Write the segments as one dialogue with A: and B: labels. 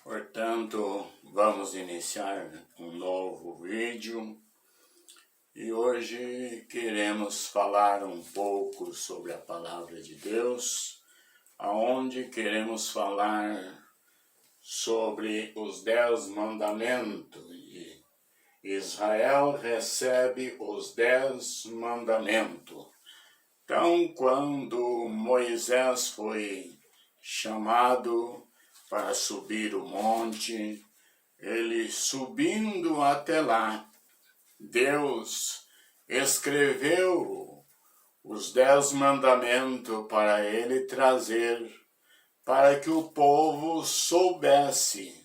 A: Portanto, vamos iniciar um novo vídeo e hoje queremos falar um pouco sobre a Palavra de Deus, aonde queremos falar sobre os 10 mandamentos. Israel recebe os 10 mandamentos. Então, quando Moisés foi chamado para subir o monte, ele subindo até lá, Deus escreveu os 10 mandamentos para ele trazer, para que o povo soubesse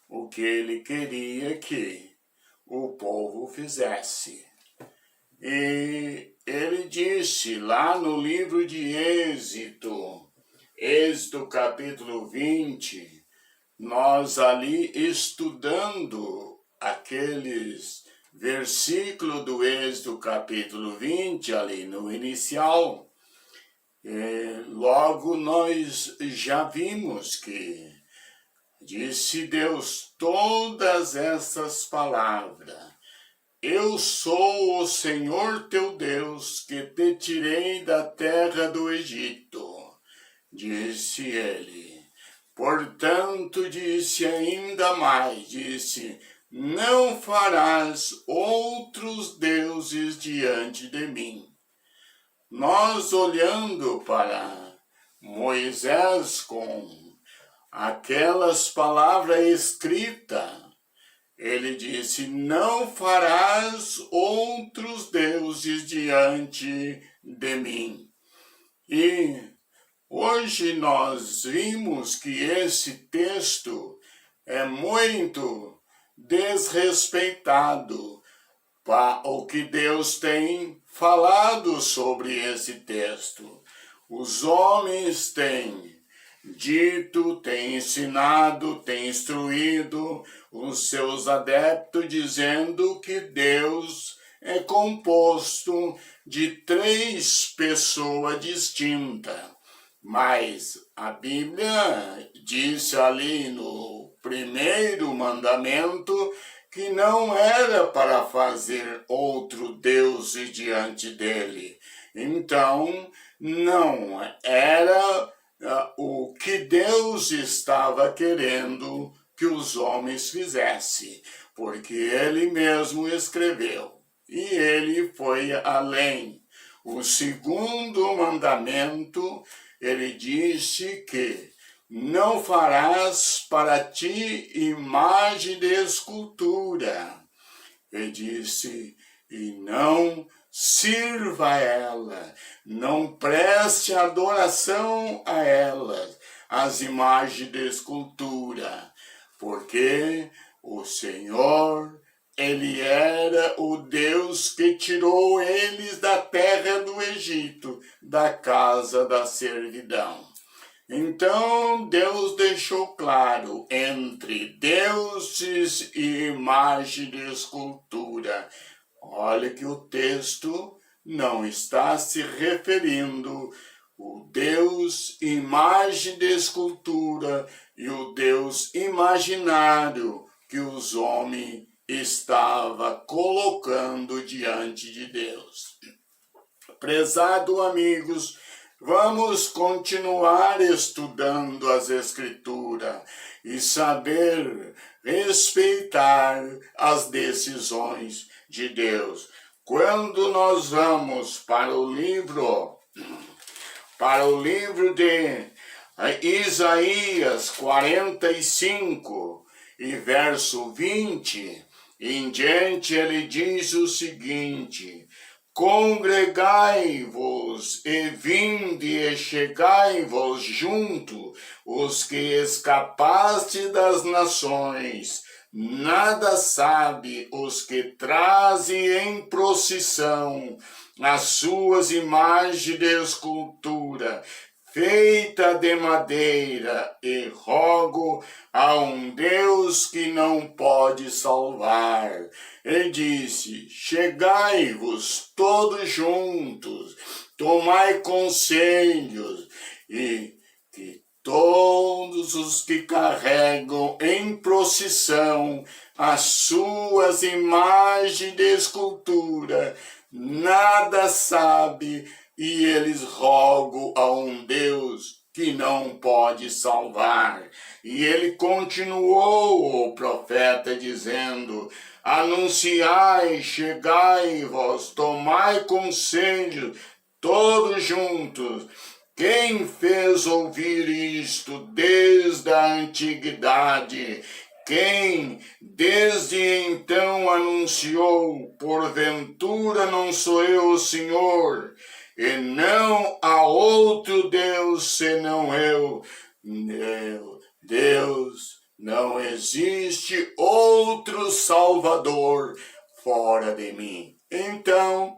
A: o que ele queria que o povo fizesse. E ele disse lá no livro de Êxodo capítulo 20, nós ali estudando aqueles versículos do Êxodo capítulo 20, ali no inicial, logo nós já vimos que disse Deus todas essas palavras. Eu sou o Senhor teu Deus, que te tirei da terra do Egito, disse ele. Portanto, disse ainda mais, disse, não farás outros deuses diante de mim. Nós olhando para Moisés com aquelas palavras escritas, ele disse, não farás outros deuses diante de mim. E hoje nós vimos que esse texto é muito desrespeitado para o que Deus tem falado sobre esse texto. Os homens têm dito, tem ensinado, tem instruído os seus adeptos, dizendo que Deus é composto de 3 pessoas distintas. Mas a Bíblia disse ali no primeiro mandamento que não era para fazer outro Deus diante dele. Então, não era o que Deus estava querendo que os homens fizessem, porque ele mesmo escreveu, e ele foi além. O segundo mandamento, ele disse que não farás para ti imagem de escultura. Ele disse, e não sirva a ela, não preste adoração a elas, as imagens de escultura, porque o Senhor, ele era o Deus que tirou eles da terra do Egito, da casa da servidão. Então, Deus deixou claro entre deuses e imagem de escultura. Olha que o texto não está se referindo o Deus imagem de escultura e o Deus imaginário que os homens estavam colocando diante de Deus. Prezado amigos, vamos continuar estudando as Escrituras e saber respeitar as decisões de Deus. Quando nós vamos para o livro de Isaías 45 e verso 20 em diante, ele diz o seguinte: congregai-vos e vinde e chegai-vos junto, os que escapaste das nações. Nada sabe os que trazem em procissão as suas imagens de escultura, feita de madeira, e rogo a um Deus que não pode salvar. Ele disse: chegai-vos todos juntos, tomai conselhos, e que todos os que carregam em procissão as suas imagens de escultura, nada sabe, e eles rogam a um Deus que não pode salvar. E ele continuou, o profeta, dizendo: anunciai, chegai vós, tomai conselho, todos juntos. Quem fez ouvir isto desde a antiguidade? Quem desde então anunciou? Porventura não sou eu o Senhor? E não há outro Deus senão eu. Deus, não existe outro Salvador fora de mim. Então,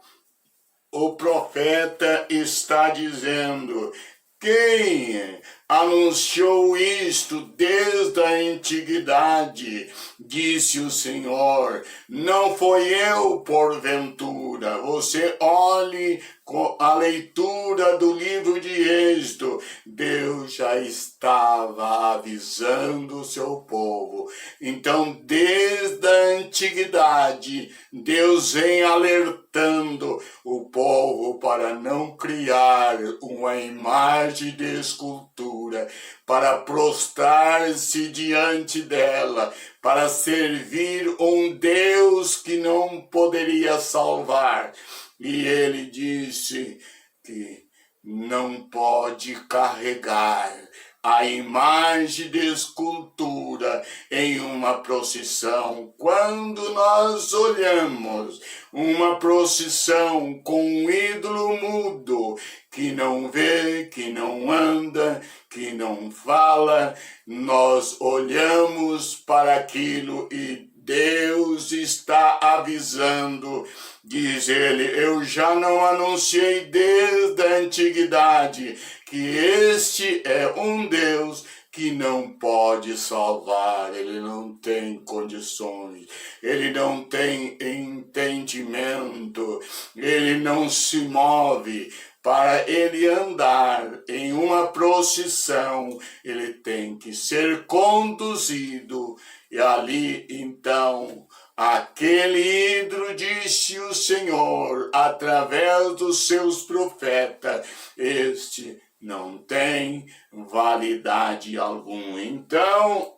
A: o profeta está dizendo: quem anunciou isto desde a antiguidade? Disse o Senhor, não foi eu porventura. Você olhe com a leitura do livro de Êxodo. Deus já estava avisando o seu povo. Então, desde a antiguidade, Deus vem alertando o povo para não criar uma imagem de escultura, para prostrar-se diante dela, para servir um Deus que não poderia salvar. E ele disse que não pode carregar a imagem de escultura em uma procissão. Quando nós olhamos uma procissão com um ídolo mudo, que não vê, que não anda, que não fala, nós olhamos para aquilo e Deus está avisando, diz ele: eu já não anunciei desde a antiguidade que este é um Deus que não pode salvar, ele não tem condições, ele não tem entendimento, ele não se move. Para ele andar em uma procissão, ele tem que ser conduzido. E ali, então, aquele ídolo, disse o Senhor, através dos seus profetas, este não tem validade alguma. Então,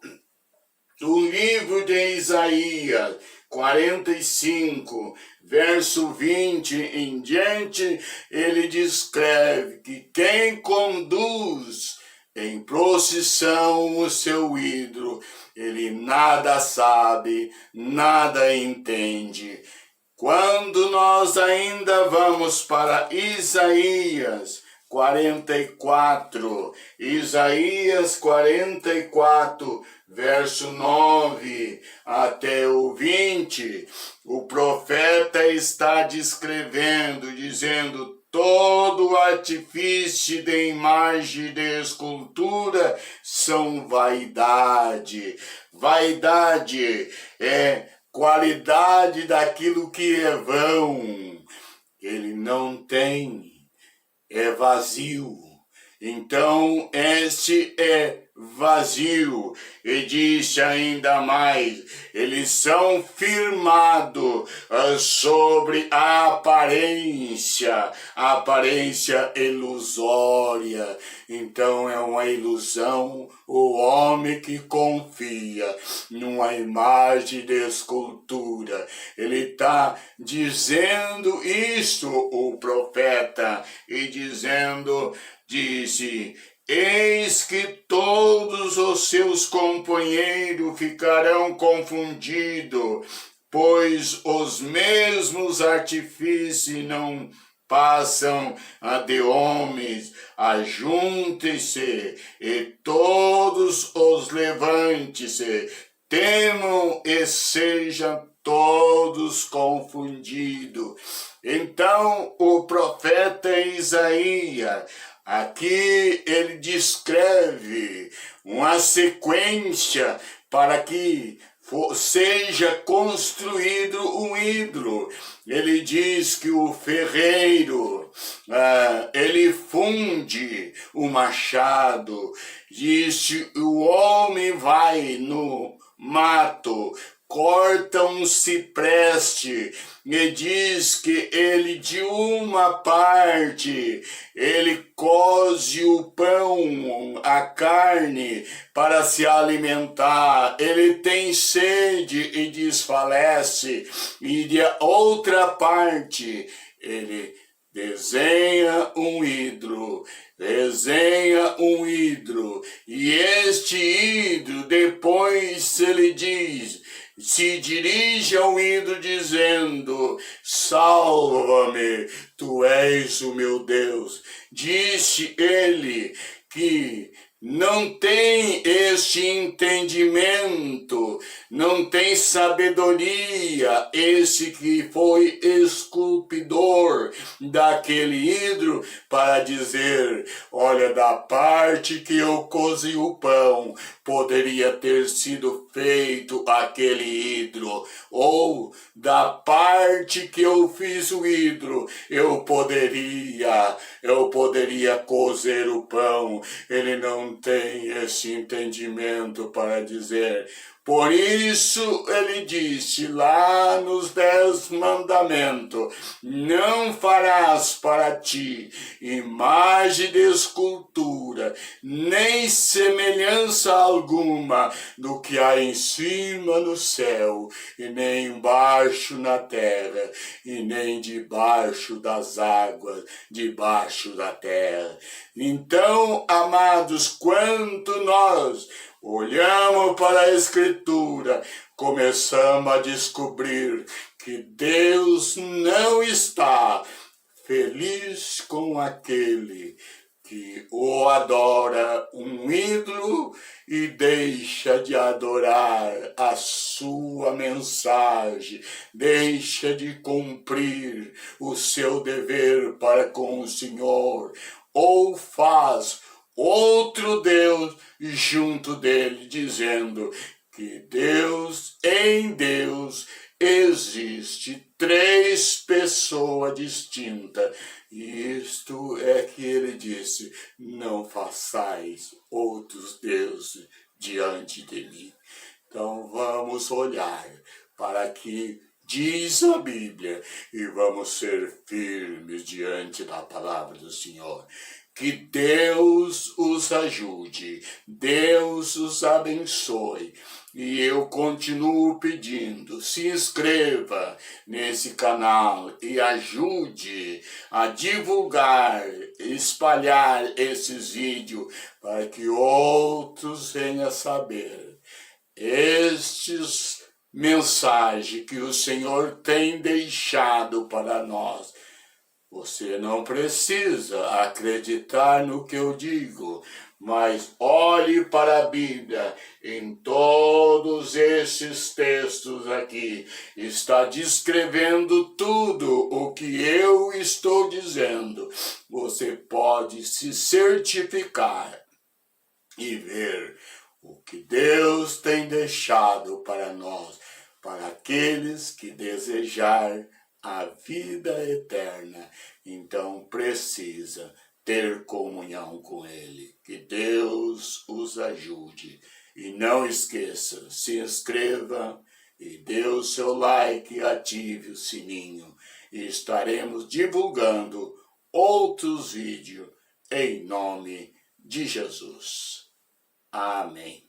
A: o livro de Isaías 45, verso 20 em diante, ele descreve que quem conduz em procissão o seu ídolo, ele nada sabe, nada entende. Quando nós ainda vamos para Isaías 44, Isaías 44, verso 9 até o 20, o profeta está descrevendo, dizendo: todo artifício de imagem de escultura são vaidade. Vaidade é qualidade daquilo que é vão. Ele não tem, é vazio. Então, este é vazio. E disse ainda mais: eles são firmados sobre a aparência ilusória. Então é uma ilusão o homem que confia numa imagem de escultura. Ele está dizendo isso, o profeta, e disse: eis que todos os seus companheiros ficarão confundidos, pois os mesmos artifícios não passam a de homens. Ajuntem-se e todos os levante-se, temam e sejam todos confundidos. Então o profeta Isaías, aqui ele descreve uma sequência para que seja construído um ídolo. Ele diz que o ferreiro, ele funde o machado. Diz que o homem vai no mato, corta um cipreste e diz que ele de uma parte, ele coze o pão, a carne para se alimentar, ele tem sede e desfalece, e de outra parte ele desenha um ídolo, e este ídolo depois ele diz, se dirige ao ídolo dizendo, salva-me, tu és o meu Deus. Disse ele que não tem este entendimento, não tem sabedoria, esse que foi esculpidor daquele ídolo, para dizer, olha, da parte que eu cozi o pão, poderia ter sido feito aquele ídolo, ou da parte que eu fiz o ídolo, eu poderia cozer o pão. Ele não tem esse entendimento para dizer. Por isso ele disse lá nos 10 mandamentos, não farás para ti imagem de escultura, nem semelhança alguma do que há em cima no céu, e nem embaixo na terra, e nem debaixo das águas, debaixo da terra. Então, amados, quanto nós olhamos para a Escritura, começamos a descobrir que Deus não está feliz com aquele que o adora um ídolo e deixa de adorar a sua mensagem, deixa de cumprir o seu dever para com o Senhor, ou faz outro Deus junto dele, dizendo que em Deus existe 3 pessoas distintas. E isto é que ele disse, não façais outros deuses diante de mim. Então vamos olhar para que diz a Bíblia e vamos ser firmes diante da palavra do Senhor. Que Deus os ajude, Deus os abençoe. E eu continuo pedindo, se inscreva nesse canal e ajude a divulgar, espalhar esses vídeos para que outros venham saber estes mensagens que o Senhor tem deixado para nós. Você não precisa acreditar no que eu digo, mas olhe para a Bíblia. Em todos esses textos aqui, está descrevendo tudo o que eu estou dizendo. Você pode se certificar e ver o que Deus tem deixado para nós, para aqueles que desejar a vida eterna, então precisa ter comunhão com Ele. Que Deus os ajude. E não esqueça, se inscreva e dê o seu like e ative o sininho. E estaremos divulgando outros vídeos em nome de Jesus. Amém.